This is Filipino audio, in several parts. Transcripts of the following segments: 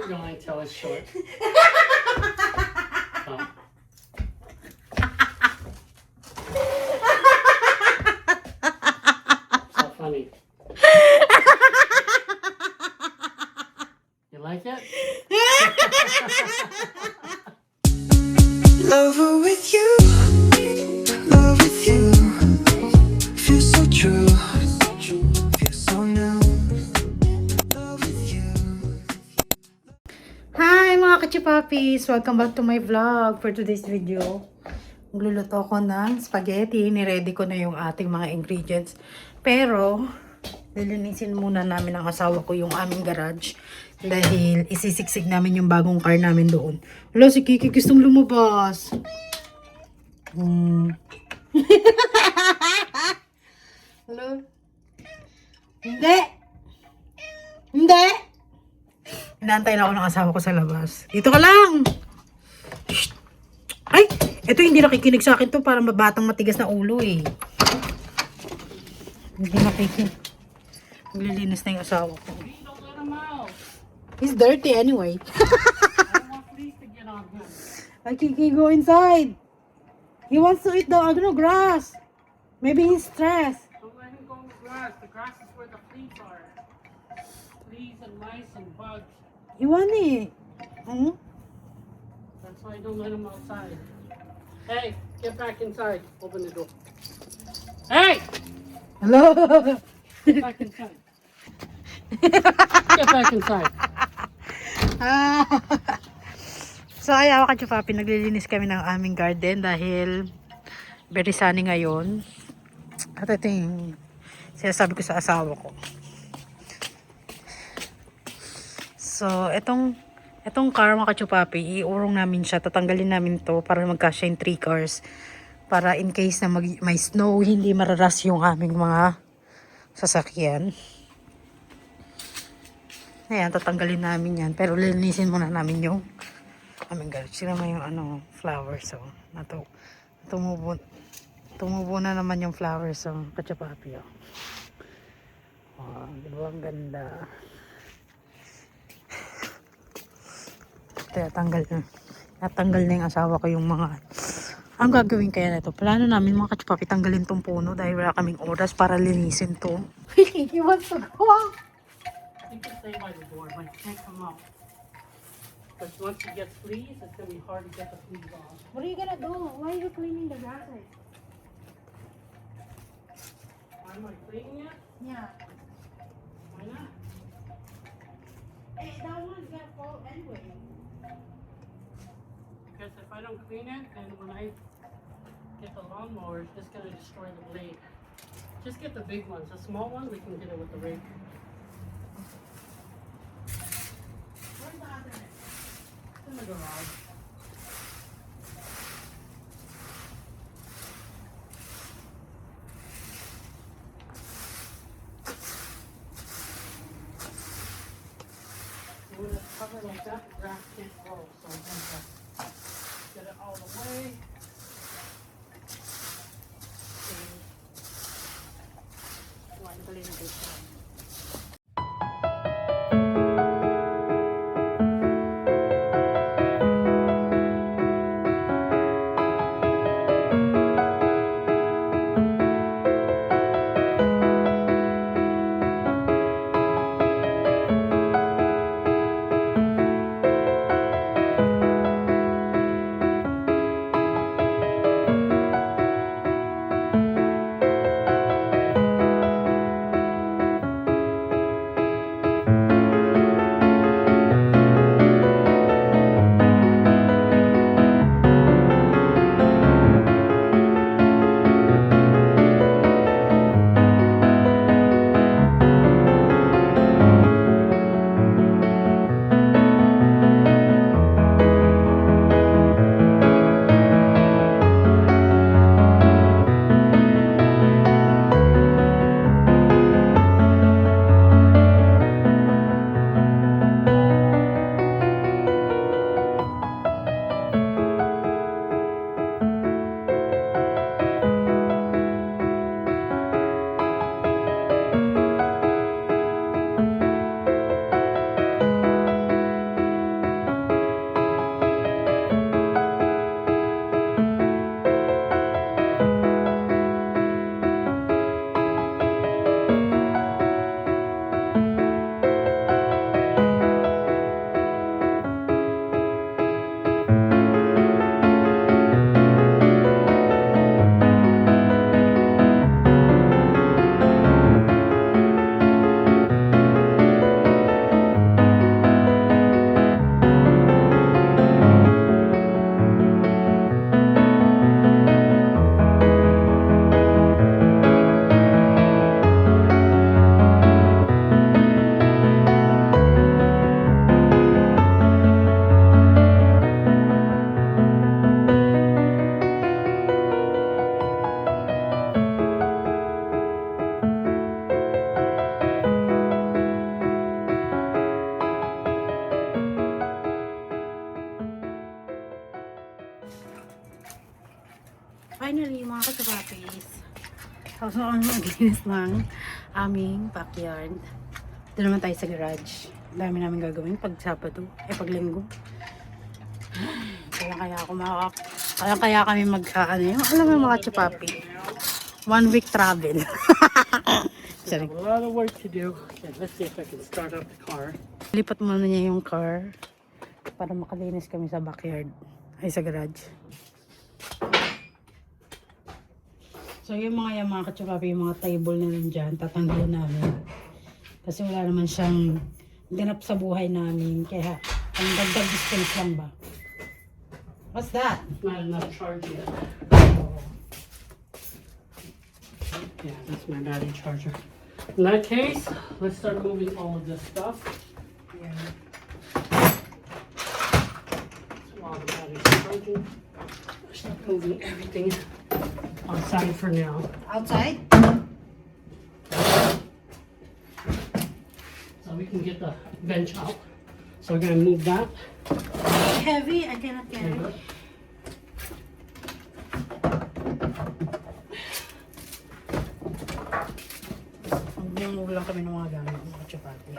going until it's short. Oh. So funny. You like it? Lover with you, love with you. Feels so true, feels so new. Love with you. Hi mga kachipapis! Welcome back to my vlog for today's video. Magluluto ako ng spaghetti. Niready ko na yung ating mga ingredients. Pero, lilinisin muna namin ang asawa ko yung aming garage. Dahil isisiksik namin yung bagong car namin doon. Wala, si Kiki gustong lumabas. Hello? Hindi! Hindi! Inaantay na ako ng asawa ko sa labas. Dito ka lang! Shh. Ay! Ito hindi nakikinig sa akin to. Parang batang matigas na ulo eh. Hindi nakikinig. Maglilinis na yung asawa ko. Don't let him out. He's dirty anyway. I don't want fleas to get on him. Ay, Kiki, go inside. He wants to eat the grass. Maybe he's stressed. Don't let him go in the grass. The grass is where the fleas are. Fleas and mice and bugs. You want it? Hmm? That's why I don't let him outside. Hey, get back inside. Open the door. Hey! Hello? Get back inside. Get back inside. So ay awa ka Papi, naglilinis kami ng aming garden dahil very sunny ngayon. At ito yung sinasabi ko sa asawa ko. So itong car mga kachupapi, iurong namin siya, tatanggalin namin to para magkasya yung 3 cars. Para in case na may snow, hindi mararas yung aming mga sasakyan. Ayan, tatanggalin namin yan. Pero lilinisin muna namin yung aming garage. Sila may yung flowers. So, tumubo na naman yung flowers. So, kachapapi. Oh, di ba ang ganda? Natanggal na yung asawa ko yung mga ang gagawin kaya na ito. Plano namin mga kachapapi tanggalin tong puno dahil wala kaming oras para linisin to. He wants to go out. You can stay by the door, but you can't come out. Because once he gets fleas, it's going to be hard to get the fleas off. What are you gonna do? Why are you cleaning the grass? Why am I cleaning it? Yeah. Why not? Hey, that one's gonna fall anyway. Because if I don't clean it, then when I get the lawnmower, it's just going to destroy the blade. Just get the big ones. The small ones, we can get it with the rake. Where's the other one? It's in the garage. When it's covered like that, the grass can't grow. So I'm going to get it all the way. Tanggalin na dito. Papis. Tapos na kami maglinis ng aming backyard. Ito naman tayo sa garage. Ang dami namin gagawin pag Sabado, pag Linggo. Kaya kami ano yung, alam mo mga chupapi. 1 week travel. We have a lot of work to do. Okay, let's see if I can start up the car. Lipat muna niya yung car para makalinis kami sa backyard. Ay, sa garage. So yung mga kachupapi, yung mga table na nandyan, tatanggalin namin. Kasi wala naman siyang ganap sa buhay namin. Kaya ang dagdag distance lang ba? What's that? Not enough charge yet. Yeah, that's my battery charger. In that case, let's start moving all of this stuff. Yeah. So while the battery's charging, let's start moving everything outside for now. Outside? So we can get the bench out. So we're gonna move that. Heavy? I cannot carry. Mag-move lang kami ng mga gamit ng mga chapati.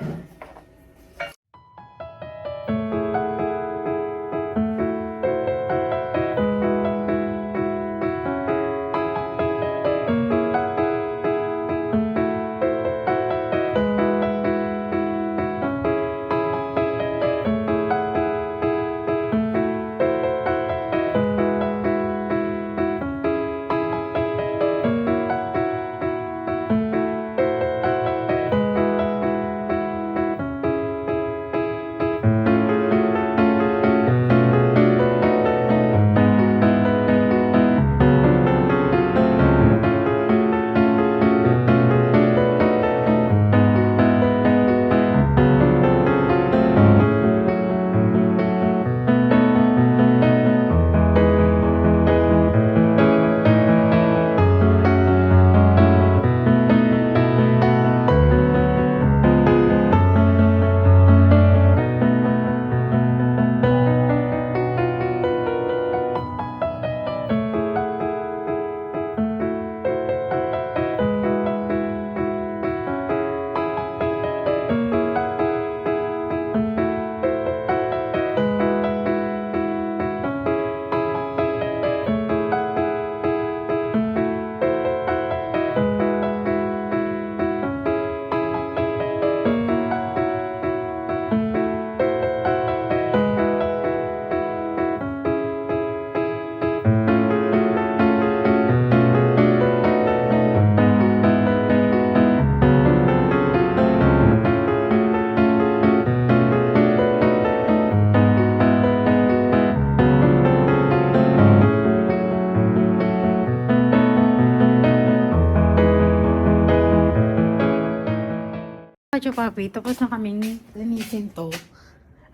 Papi, tapos na kaming linisin to.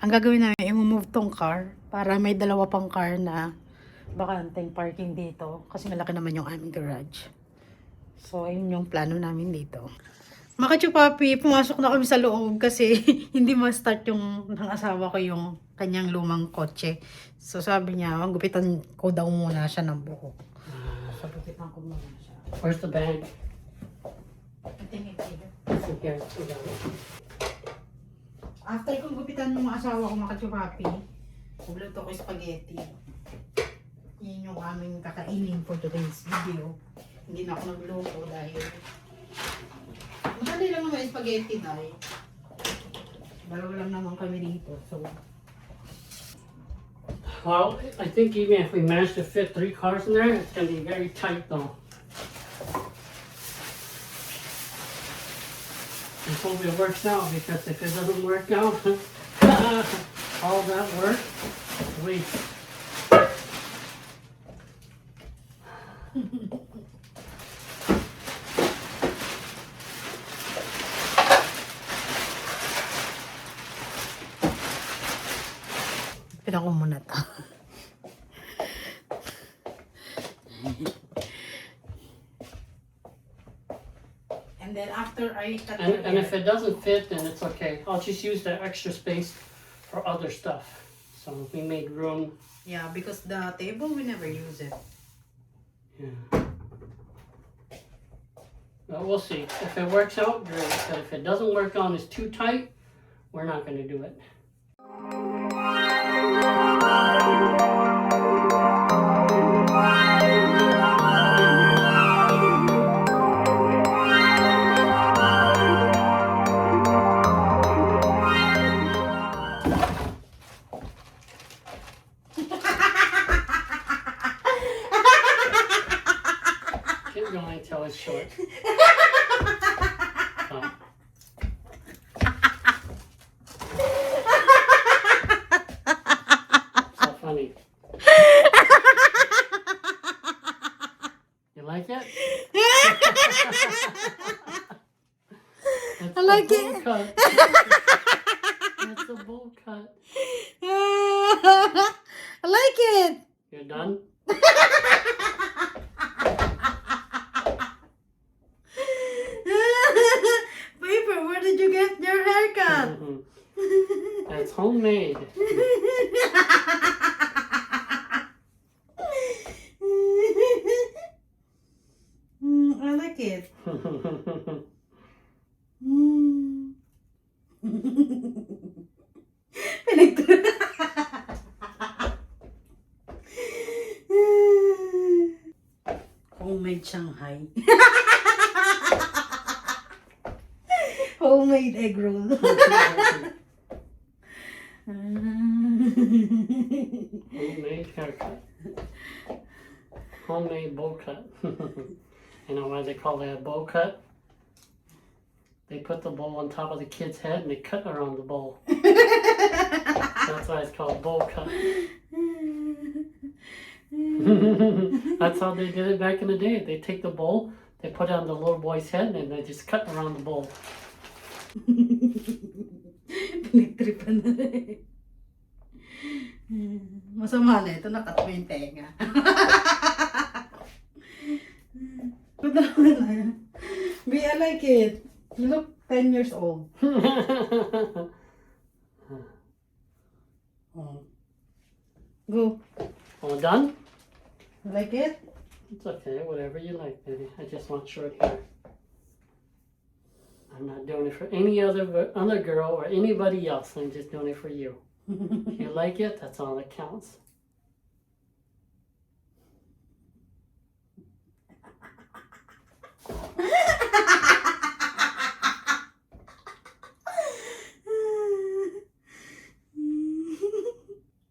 Ang gagawin namin, i-move tong car para may dalawa pang car na bakanteng parking dito. Kasi malaki naman yung aming garage. So, ayun yung plano namin dito. Mga Papi, pumasok na kami sa loob kasi hindi ma-start yung ng asawa ko yung kanyang lumang kotse. So, sabi niya, gupitan ko daw muna siya ng buhok. So, gupitan ko muna siya. Where's the bag? I think it's here. Okay, we got it. After kong gupitan ng asawa ko, mga Papi, magluto ko spaghetti. Yan yung aming kakainin for today's video. Hindi na ako nagluto dahil madali lang naman spaghetti dahil dalawa lang naman kami dito. So, well, I think even if we manage to fit 3 cars in there, it's gonna be very tight though. Let's hope it works out, because if it doesn't work out, all that work, waste. pinako muna to. And then after I cut And if it doesn't fit, then it's okay. I'll just use the extra space for other stuff. So we made room. yeah, because the table we never use it. Yeah. But we'll see. If it works out, great. But if it doesn't work on, it's too tight, we're not going to do it. Keep going until it's short. Oh. So funny. You like it? I like it. it. Cut. It's a bowl cut. I like it. You're done? Paper, where did you get your haircut? It's homemade. I like it. Homemade Shanghai. Homemade egg roll. Homemade haircut. Homemade bowl cut. You know why they call that a bowl cut? They put the bowl on top of the kid's head and they cut around the bowl. That's why it's called bowl cut. That's how they did it back in the day. They take the bowl, they put it on the little boy's head, and they just cut around the bowl. Pinagtripan na rin. Masama na ito, nakat mo yung tenga. Good na lang. B, I like it. You look 10 years old. Oh. Go. All done? You like it? It's okay, whatever you like, baby. I just want short hair. I'm not doing it for any other girl or anybody else. I'm just doing it for you. If you like it, that's all that counts.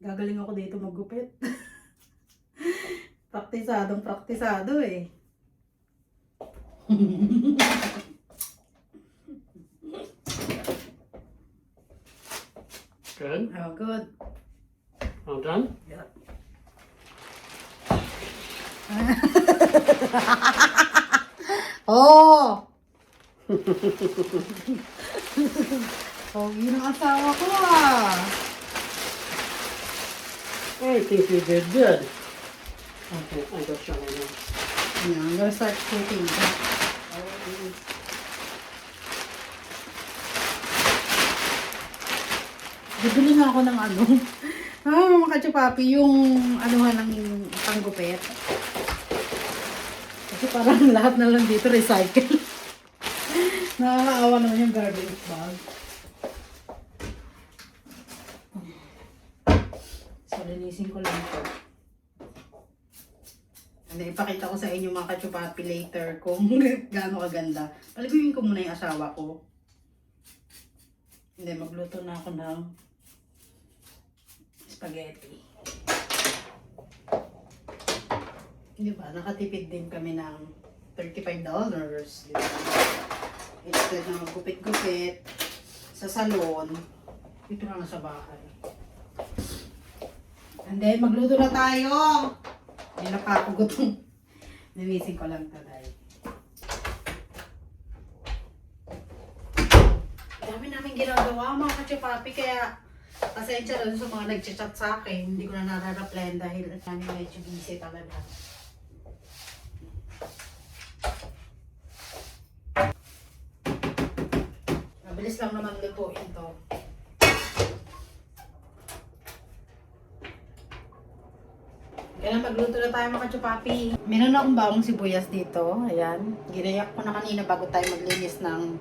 Gagaling ako dito maggupit. Praktisado eh. Good? Oh, good. All done? Yeah. Oh! Oh, yun ang asawa ko ah. I think you did good. Okay, I go show her now. Yeah, I'm gonna start cooking. Bibili nga ako ng ano. Mga kachupapi, yung anuhan ng panggupit. Kasi parang lahat na lang dito recycle. Nakakaawa naman yung garbage bag. So, linisin ko lang ito. And ipakita ko sa inyo mga kachupapi later kung gaano kaganda. Paliguin ko muna yung asawa ko. Hindi, magluto na ako ng spaghetti. Di ba? Nakatipid din kami ng $35. Di ba? Instead na maggupit-gupit sa salon, dito na lang sa bahay. And then, magluto na tayo! Hindi na pa ako gutom. Namisin ko lang taday. Dami namin ginagawa mga kachupapi, kaya pasensya na sa mga nag-chat sa akin. Hindi ko na nararaplayan dahil namin medyo busy talaga. Mabilis lang naman lutuin to. Kaya Ayan, magluto na tayo mga chupapi. Meron akong bawang sibuyas dito. Ayan. Ginayak ko na kanina bago tayo maglinis ng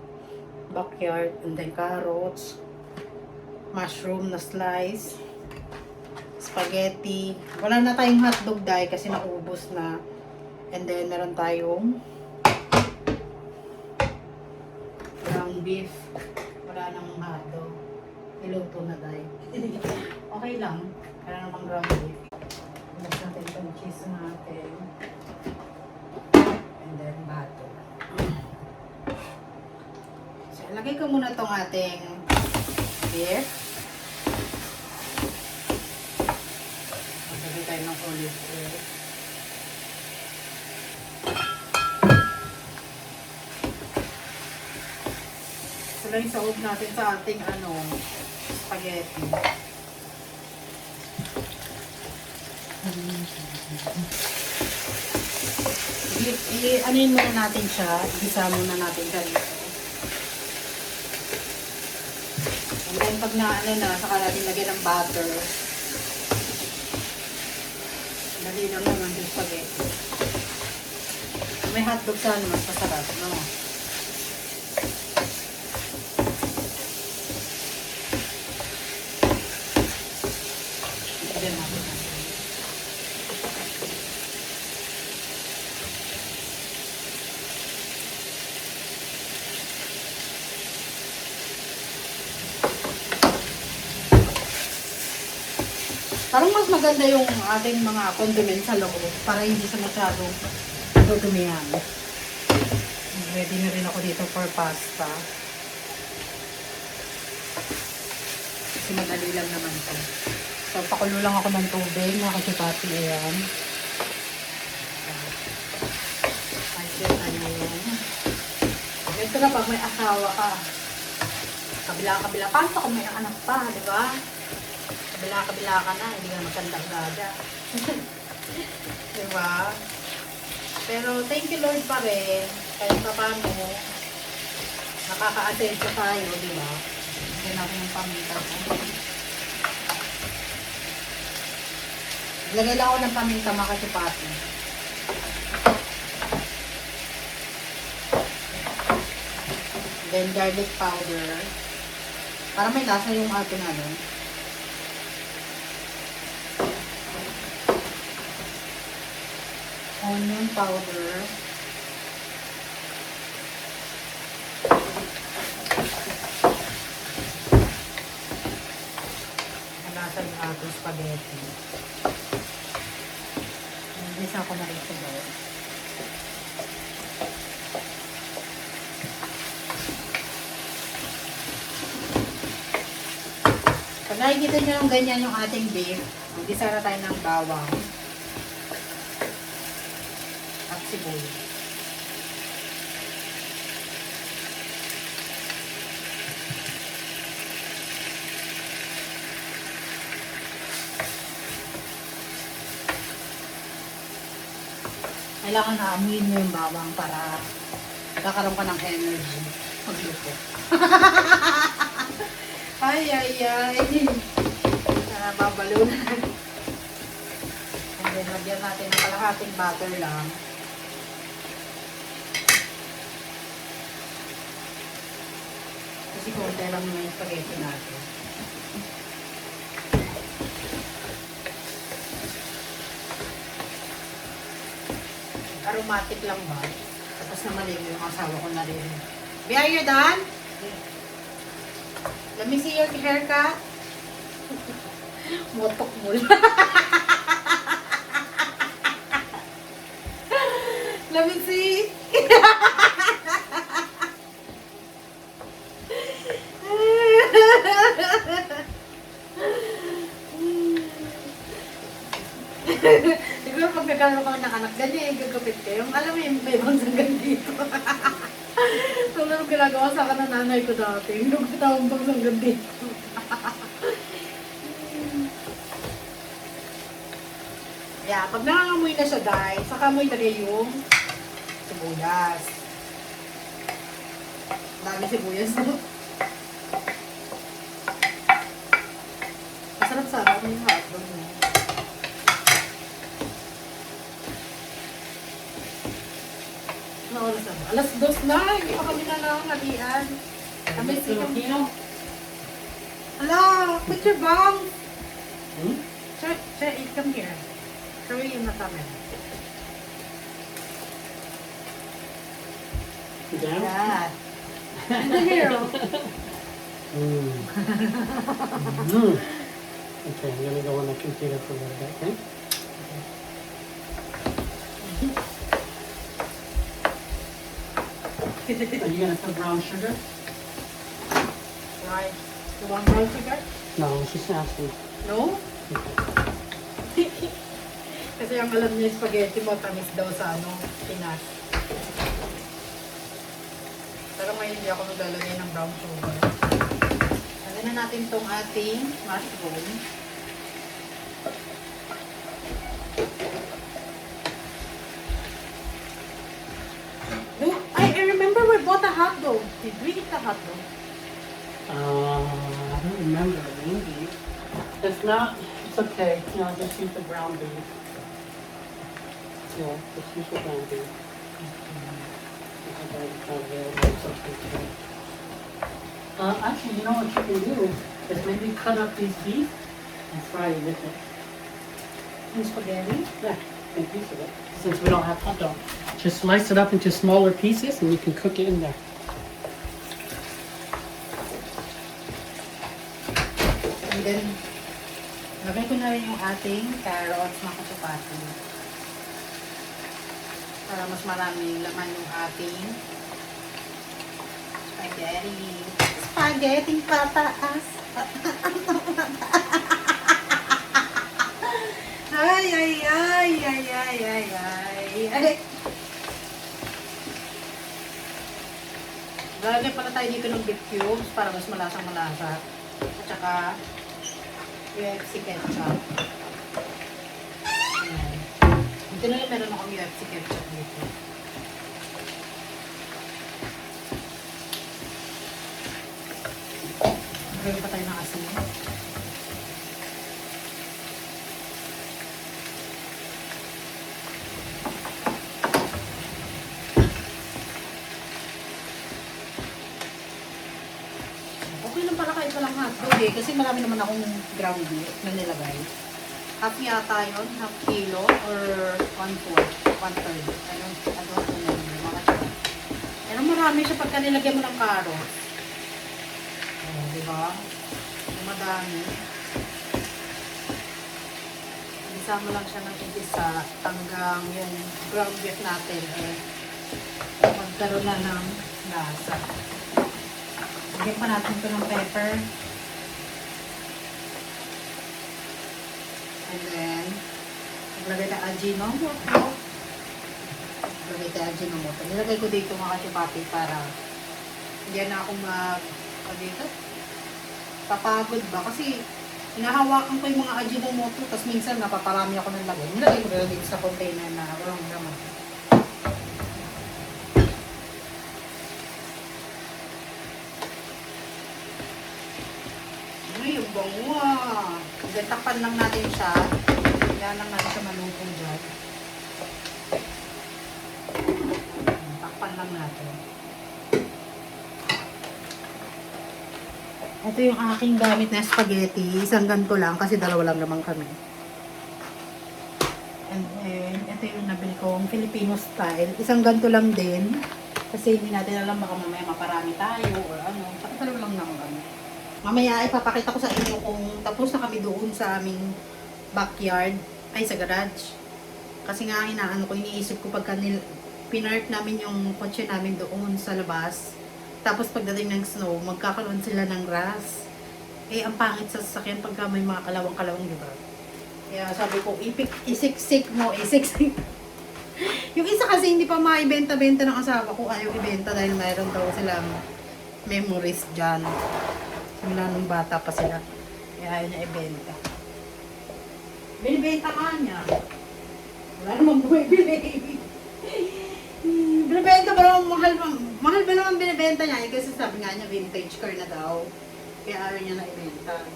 backyard. And then carrots. Mushroom na slice. Spaghetti. Wala na tayong hotdog dahil kasi naubos na. And then meron tayong ground beef. Wala nang hotdog. Niluto na dahil. Okay lang. Wala namang ground beef. Tapos natin itong cheese natin. And then bato. So, ilagay ko muna itong ating beef. Maglagay tayo ng olive oil. So, lang isaob natin sa ating spaghetti. Anuin muna natin siya. Igisa muna natin siya dito. And then pag saka natin lagyan ng butter. Dali lang naman yung spaghetti. May hotdog sana mas masarap, no? Lagyan natin. Parang mas maganda yung ating mga condiments sa loob para hindi siya masyadong dudumihan. Ready na rin ako dito for pasta. Kasi madali lang naman to. So, pakulo lang ako ng tubig. Nakasipati ayan. Ayun na yan. Ito na pag may asawa ka. Kabila-kabila. Paano kung may anak pa, di ba? Kabila-kabila ka na, hindi ka magandang gada. Diba? Pero thank you Lord pa rin. Kahit pa paano, nakaka-attention tayo, diba? Hindi natin yung paminta. Lagay lang ako ng paminta mga chupati. Then garlic powder. Para may lasa yung ating onion powder. Nalasa yung ating spaghetti. Nagisa ko na rin sa bowl. Pag nakikita nyo ng ganyan yung ating beef, nagisa na tayo ng bawang. Sibuyas. Kailangan na amuin mo yung bawang para magkakaroon ka ng energy magluto. Ay. Babalo na. And then, lagyan natin ng kalahating butter lang. Kasi konti lang naman yung spaghetti natin. Aromatic lang ba? Tapos naman yung asawa ko na rin. Be, are you done? Let me see your haircut. Motok mo lang. Let me see. Siguro pag nagkaroon ka ng anak, ganyan yung gagapit kayo. Alam mo yung may bangsanggan dito. So, ano ginagawa sa akin ng nanay ko dati? Yung kitawang bangsanggan dito. Yeah, pag nangangamoy na siya dahil, saka mo ilagay yung sibuyas. Dami sibuyas, no? Masarap sana yung hotdog mo. Ano oras na ba? Alas 2 na, hindi pa kami nanangalian. Kami si Filipino? Ala, put your bang. Hmm? Sir, come here. Show you in the camera. Down? Yeah. And the hero. Mm. Mm. Okay, I'm gonna go on the computer for a little bit, okay? Are you gonna put brown sugar? Right. You want brown sugar? No, she's asking. No? Kasi ang alam niya yung spaghetti mo, tamis daw sa Pinas. Pero ngayon hindi ako maglalagay ng brown sugar. Lagyan na natin tong ating mushroom. I remember we bought a hot dog. Did we eat the hot dog? I don't remember, maybe. If not, it's okay. You know, just use the ground beef. Yeah, just use the ground beef. I think I found available or something too. Actually, you know what you can do is maybe cut up these beef and fry it with it. Yung spaghetti? Yeah, a piece of it. Since we don't have hot dog, just slice it up into smaller pieces and you can cook it in there. And then, lagay ko na rin yung ating carrots na kachupati. Para mas marami laman yung ating spaghetti. Spaghetti pataas. Ay, ay, ay, ay, ay, ay, ay. Lalagay pala tayo dito ng beef cubes para mas malasang malasa. At saka, UFC ketchup. Ayan. Dito na lang meron akong UFC ketchup dito. Lagay pa tayo ng asin. Okay lang pala kahit walang hotdog eh. Kasi marami naman akong ground beef na nilagay. Half yata yun, half kilo or 1/4, 1/3. I don't remember. Makachika. Pero marami siya pagka nilagyan mo ng carrots. Oh, diba? Madami. Isa mo lang siya ng isa hanggang yung ground beef natin eh magkaroon na ng lasa. Lagyan pa natin ito ng pepper. And then, naglagay na Ajinomoto. Naglagay tayo Ajinomoto. Nilagay ko dito mga kachupati para hindi na ako dito. Papagod ba? Kasi hinahawakan ko yung mga Ajinomoto tapos minsan napaparami ako ng lagay. Nilagay ko dito sa container na walang laman. Ay, yung bango ah. Then, takpan lang natin siya. Kaya lang natin siya malutong dyan. Takpan lang natin. Ito yung aking gamit na spaghetti. Isang ganito lang kasi dalawa lang naman kami. And then, ito yung nabili kong Filipino style. Isang ganito lang din. Kasi hindi natin alam baka mamaya maparami tayo or ano. Saka dalawa lang naman kami. Mamaya ipapakita ko sa inyo kung tapos na kami doon sa aming backyard, ay sa garage. Kasi nga inaano ko, iniisip ko pagka pinart namin yung kotse namin doon sa labas. Tapos pagdating ng snow, magkakaroon sila ng grass. Eh, ang pangit sa sasakyan pagka may mga kalawang-kalawang, di ba? Kaya sabi ko, isiksik mo, isiksik. Yung isa kasi hindi pa maibenta-benta ng asawa ko, ayaw ibenta dahil mayroon daw silang memories dyan. Simula nung bata pa sila. Kaya ayaw niya ibenta. Binibenta ka niya. Wala namang bumibili. Binibenta ba naman mahal ba naman binibenta niya? Kasi sabi nga niya vintage car na daw. Kaya ayaw niya na ibenta.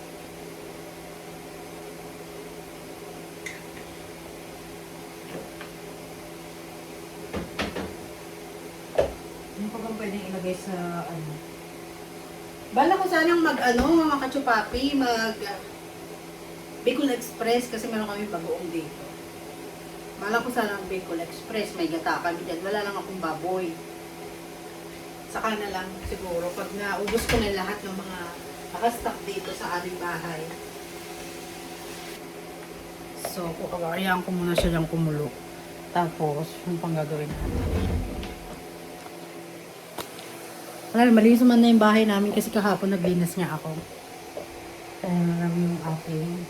Ano pa bang pwedeng ilagay sa ano? Bala ko sanang mga kachupapi, Bicol Express kasi meron kami bagoong dito. Bala ko sanang Bicol Express, may gata kami dyan. Wala lang akong baboy. Saka na lang siguro pag naubos ko na lahat ng mga nakastock dito sa aming bahay. So, kukawarihan ko muna siya diyang kumulo. Tapos, yung pang gagawin natin. Wala, malinis naman na yung bahay namin kasi kahapon naglinis niya ako. Kaya lang yung aking.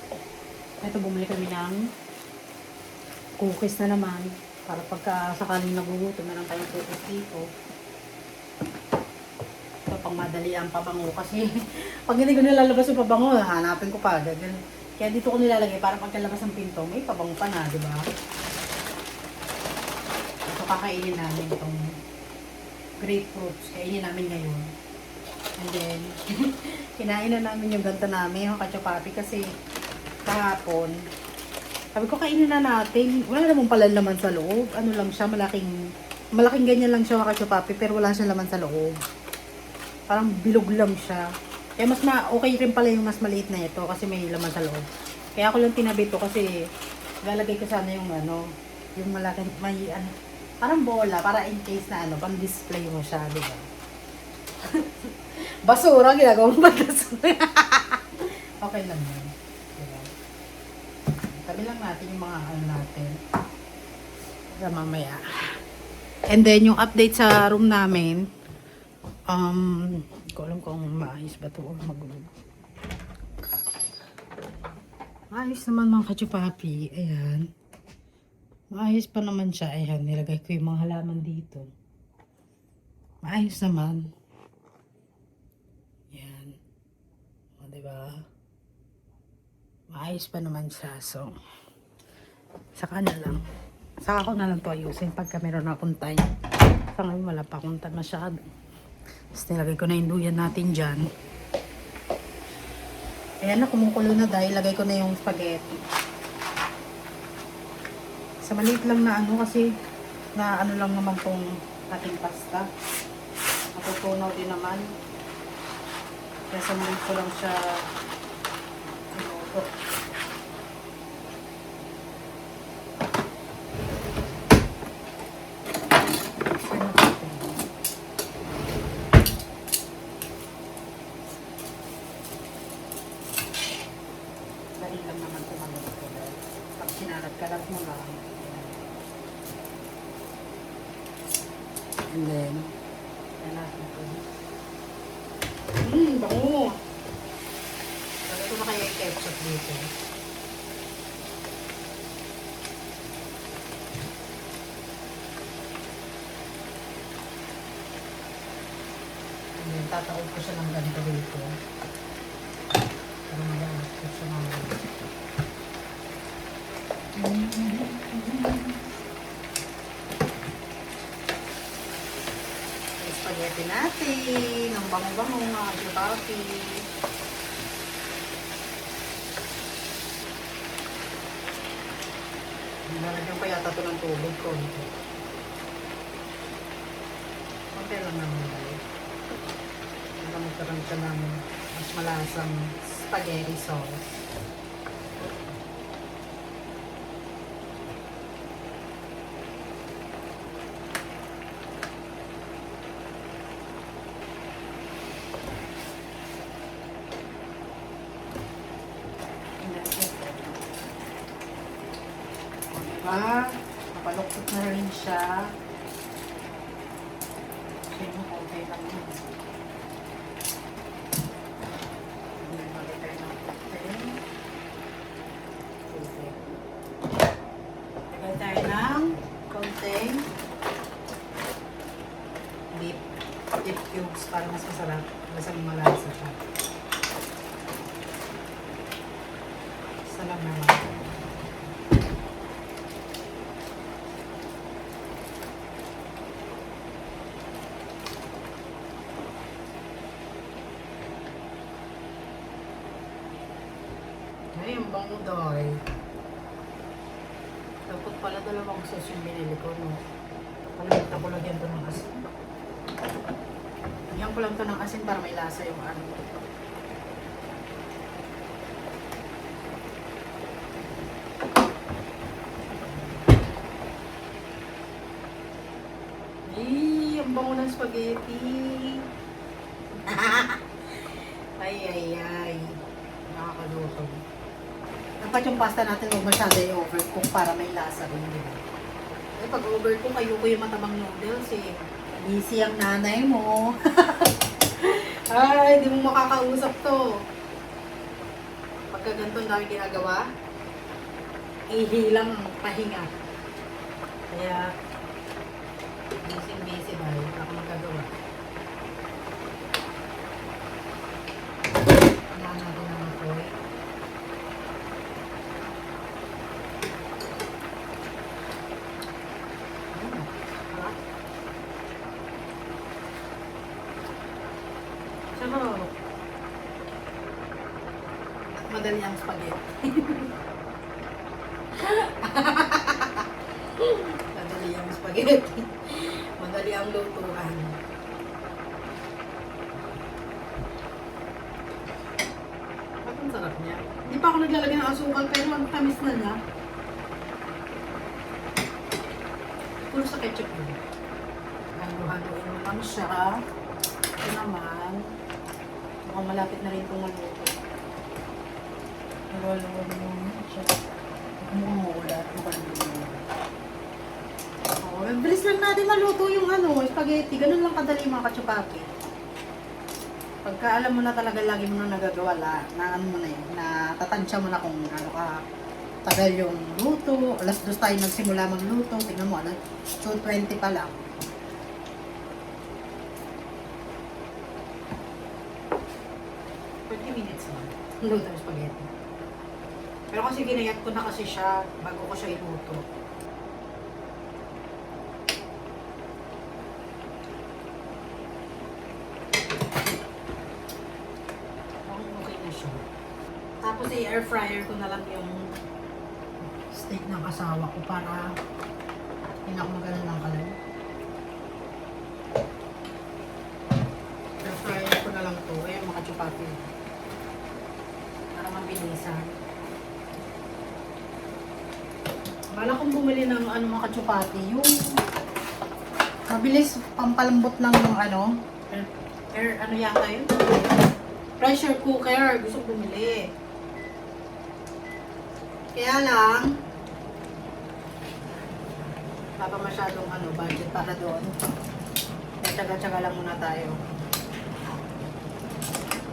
Ito, bumili kami ng cookies na naman. Para pagka sakaling nagugutom na lang tayong cookies dito. Ito, pang madali ang pabango kasi pag hindi ko nilalabas yung pabango, hanapin ko pa agad. Kaya dito ko nilalagay para pagkalabas ng pinto, may pabango pa na, di ba? Ito, kakainin namin itong grapefruits. Kainin namin ngayon. And then, kinain na namin yung ganda namin, yung kachupapi, kasi kahapon, sabi ko kainin na natin. Wala namang pala laman sa loob. Ano lang siya, malaking ganyan lang siya, kachupapi, pero wala siyang laman sa loob. Parang bilog lang siya. Kaya okay rin pala yung mas maliit na ito kasi may laman sa loob. Kaya ako lang tinabi ito kasi lalagay ko sana yung yung malaki, parang bola, para in case na pang display mo siya, di ba? Basura, ginagawa mo ba basura? Okay lang yun. Diba? Tabi lang natin yung mga natin. Sa mamaya. And then, yung update sa room namin, hindi ko alam kung maayos ba ito o magulo. Maayos naman mga kachupapi. Ayan. Maayos pa naman siya. Ayan, nilagay ko yung mga halaman dito. Maayos naman. Ayan. O, diba? Maayos pa naman siya. So, saka na lang. Saka ko na lang ito ayusin pagka meron akong time. Sa ngayon, wala pa akong time masyado. Tapos nilagay ko na yung duyan natin dyan. Ayan na, kumukulo na dahil lagay ko na yung spaghetti. Sa maliit lang na kasi na lang naman tong ating pasta. Natutunaw din naman. Kaya sa maliit ko lang siya ito. Dali lang naman tumagal ko. Pag sinalat-kalat mo lang. And then, natin ito. Bango! Lagay ko na kaya yung ketchup dito. And then, tataob ko siya ng ganito dito. Para magamit ko siya ng spaghetti natin. Ang bango-bango mga kachupapi. Nalagyan pa yata ito ng tubig ko. Konti lang naman tayo. Para magkaroon siya ng mas malasang spaghetti sauce. Napaluktot na rin siya. Sino konti lang yun. Nagmagay tayo ng konti. Lagay tayo ng konting beef cubes para mas masarap. Mas malasa siya. Salam naman. Ay, ang bango dahil. Dapat pala dalawang sauce yung binili ko, no? Palimita ko lagyan ito ng asin. ko lang to ng asin para may lasa yung ano. Ay, ang bango ng spaghetti. Ay. Nakakaluto. Dapat yung pasta natin huwag masyado i-overcook para may lasa rin, di ba? Eh, pag overcook, ayoko yung matabang noodles eh. Busy ang nanay mo. Ay, di mo makakausap to. Pagka ganito ang dami ginagawa, ihilang ang pahinga. Kaya, busy ba? Wala akong magagawa. Wala natin naman po eh. Sarap. Madali ang spaghetti. Madali ang spaghetti. Madali ang lutuan. Bakit ang sarap niya? Hindi pa ako naglalagay ng asukal pero ang tamis na niya. Puro sa ketchup yun. Halo-haloin mo lang siya. Ito naman. Mukhang malapit na rin itong maluto. Halo-haloin mo lang siya. Umuulat. Bilis lang natin maluto yung ano, spaghetti. Ganun lang kadali mga katsupaki. Pagka alam mo na talaga lagi mo na nagagawa, na ano mo na yun, na tatansya mo na kung ano ka tagal yung luto. Alas 2 tayo nagsimula magluto. Tingnan mo, 2:20 pa lang. Minutes lang. Luto ng spaghetti. Pero kasi ginayat ko na kasi siya bago ko siya iluto. Okay na siya. Tapos i-air fryer ko na lang yung steak ng asawa ko para hindi na ako magano ng kalay. Air fryer ko na lang to. Ayan, makachupati. Para mabilisan. Bala kong bumili ng ano mga katsupati, yung mabilis pampalambot lang ng ano, ano yata yun? Pressure cooker, gusto kong bumili. Kaya lang, baka masyadong ano, budget para doon. Tsaga-tsaga lang muna tayo.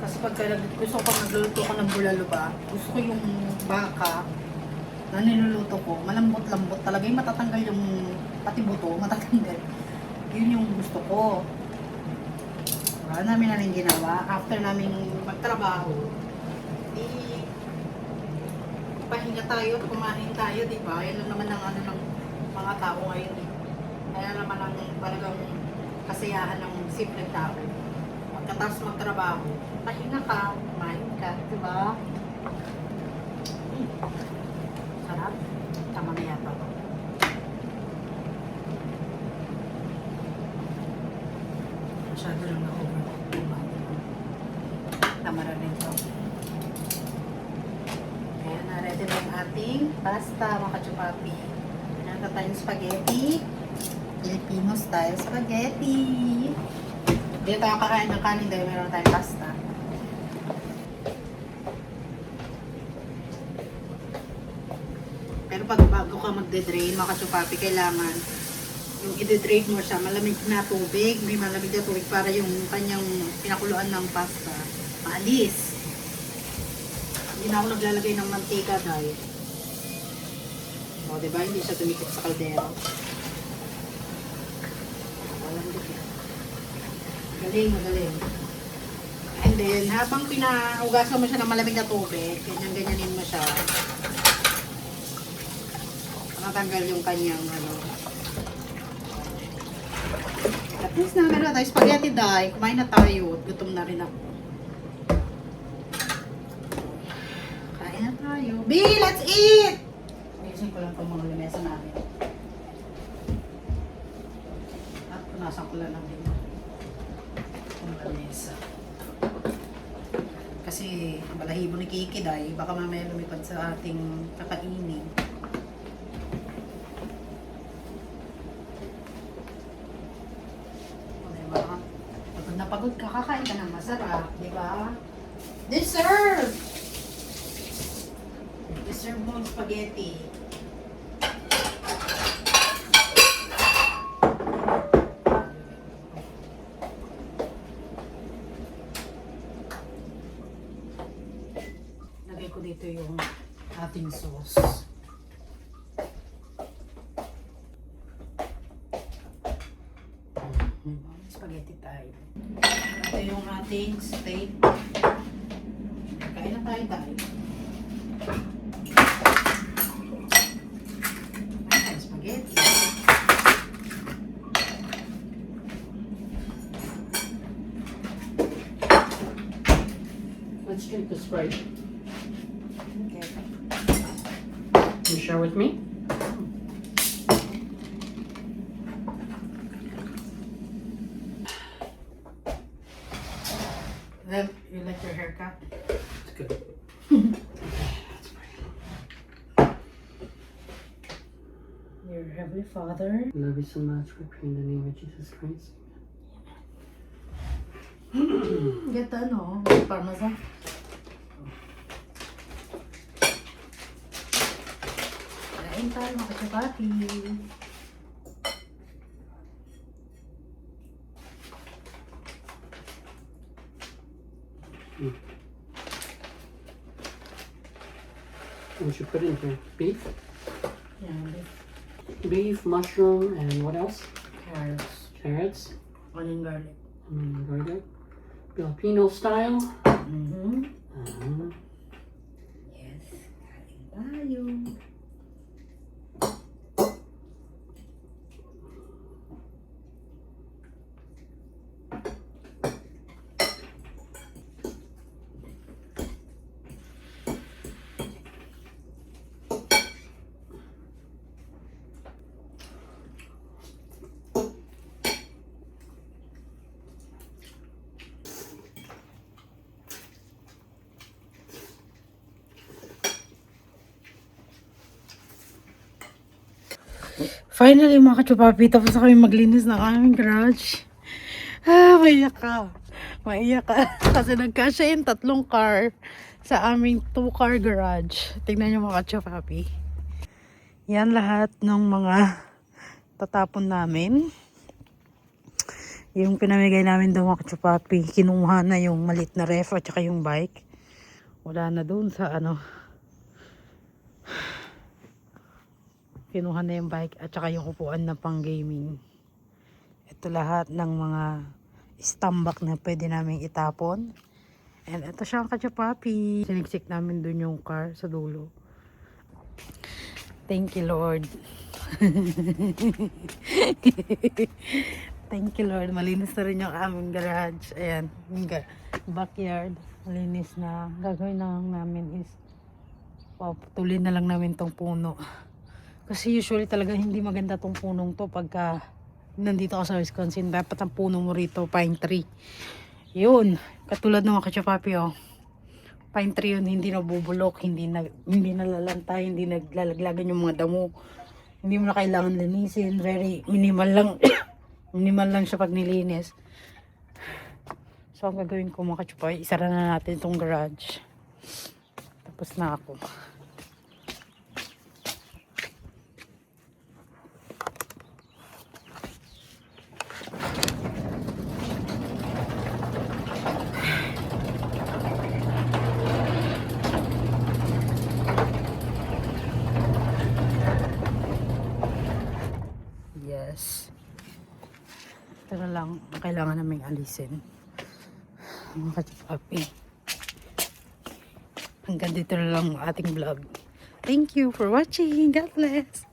Kasi pagka gusto ko magluluto ko ng bulalo ba, gusto ko yung baka na niluluto ko, malambot-lambot talaga yung matatanggal yung pati buto, matatanggal. Yun yung gusto ko. Wala namin na rin ginawa. After namin magtrabaho, pahinga tayo, kumain tayo, di ba? Yan lang naman ang ano ng mga tao ngayon. Kaya naman ang talagang kasiyahan ng simpleng tao. Pagkatapos magtrabaho, pahinga ka, kumain ka, di ba? Sarap. Tama na yata to. Masyado lang na-overcook. Tama na rin to. Ayan, na-ready na yung ating pasta, mga kachupapi. Nata tayong spaghetti. Filipino style spaghetti. Hindi tayo kakain ng kanin dahil meron tayong pasta. Pero pag bago ka magde-drain, mga kachupapi, kailangan yung i-drain mo siya, malamig na tubig, may malamig na tubig para yung kanyang pinakuluan ng pasta maalis. Hindi na ako naglalagay ng mantika dahil o, diba? Hindi siya tumikit sa kaldero. Walang dikit. Magaling. And then, habang pinahugasan mo siya ng malamig na tubig, ganyan-ganyanin mo siya. Matanggal yung kanyang ano. At least na meron tayo spaghetti dahil kumain na tayo at gutom na rin ako. Kain na tayo. B, let's eat! Ayusin ko lang itong mga lamesa namin. At punasan ko lang ng din. kong lamesa. Kasi balahibo ni Kiki dahil baka mamaya lumipad sa ating kakainin. O, diba? Pagod na pagod ka, kakain ka ng masarap, diba? Deserve! Deserve mo ang spaghetti. Lagay ko dito yung ating sauce. Spaghetti tayo. Ito yung ating steak. Kain na tayo tayo. Ayan, spaghetti. Let's drink the Sprite. Okay. You share with me? Well, you like your haircut? It's good. Your Heavenly Father. I love you so much. We pray in the name of Jesus Christ. Get ano, parmesan. Kain tayo mga katsapati. What you put in here? Beef? Yan, Beef, mushroom, and what else? carrots, Carrots, onion garlic. garlic. Filipino style. Mm-hmm. Uh, Yes, kain tayo. Finally mga kachupapi, tapos na kami maglinis ng aming garage. Maiyak ka. Maiyak ka. Kasi nagkasya yung 3 car sa aming 2-car garage. Tingnan nyo mga kachupapi. Yan lahat ng mga tatapon namin. Yung pinamigay namin doon mga kachupapi, kinuha na yung malit na ref at saka yung bike. Wala na doon sa ano. Kinuha na yung bike at saka yung upuan na pang gaming. Ito lahat ng mga stambak na pwede namin itapon. And ito siya ang kachupapi. Siniksik namin dun yung car sa dulo. Thank you Lord. Thank you Lord. Malinis na rin yung aming garage. Ayan, yung backyard. Malinis na. Gagawin na lang namin is paputulin na lang namin tong puno. Kasi usually talaga hindi maganda tong punong to pagka nandito ako sa Wisconsin. Dapat ang puno mo rito, pine tree. Yun, katulad ng mga kachupapi, oh. Pine tree yun, hindi nabubulok, hindi nalalanta, hindi naglalaglagan yung mga damo. Hindi mo na kailangan linisin. Very minimal lang. Minimal lang siya pag nilinis. So ang gagawin ko mga kachupapi, isara na natin itong garage. Tapos na ako. Yes. Ito na lang ang kailangan naming alisin. Mga kachupapi. Hanggang dito na lang ang ating vlog. Thank you for watching. God bless.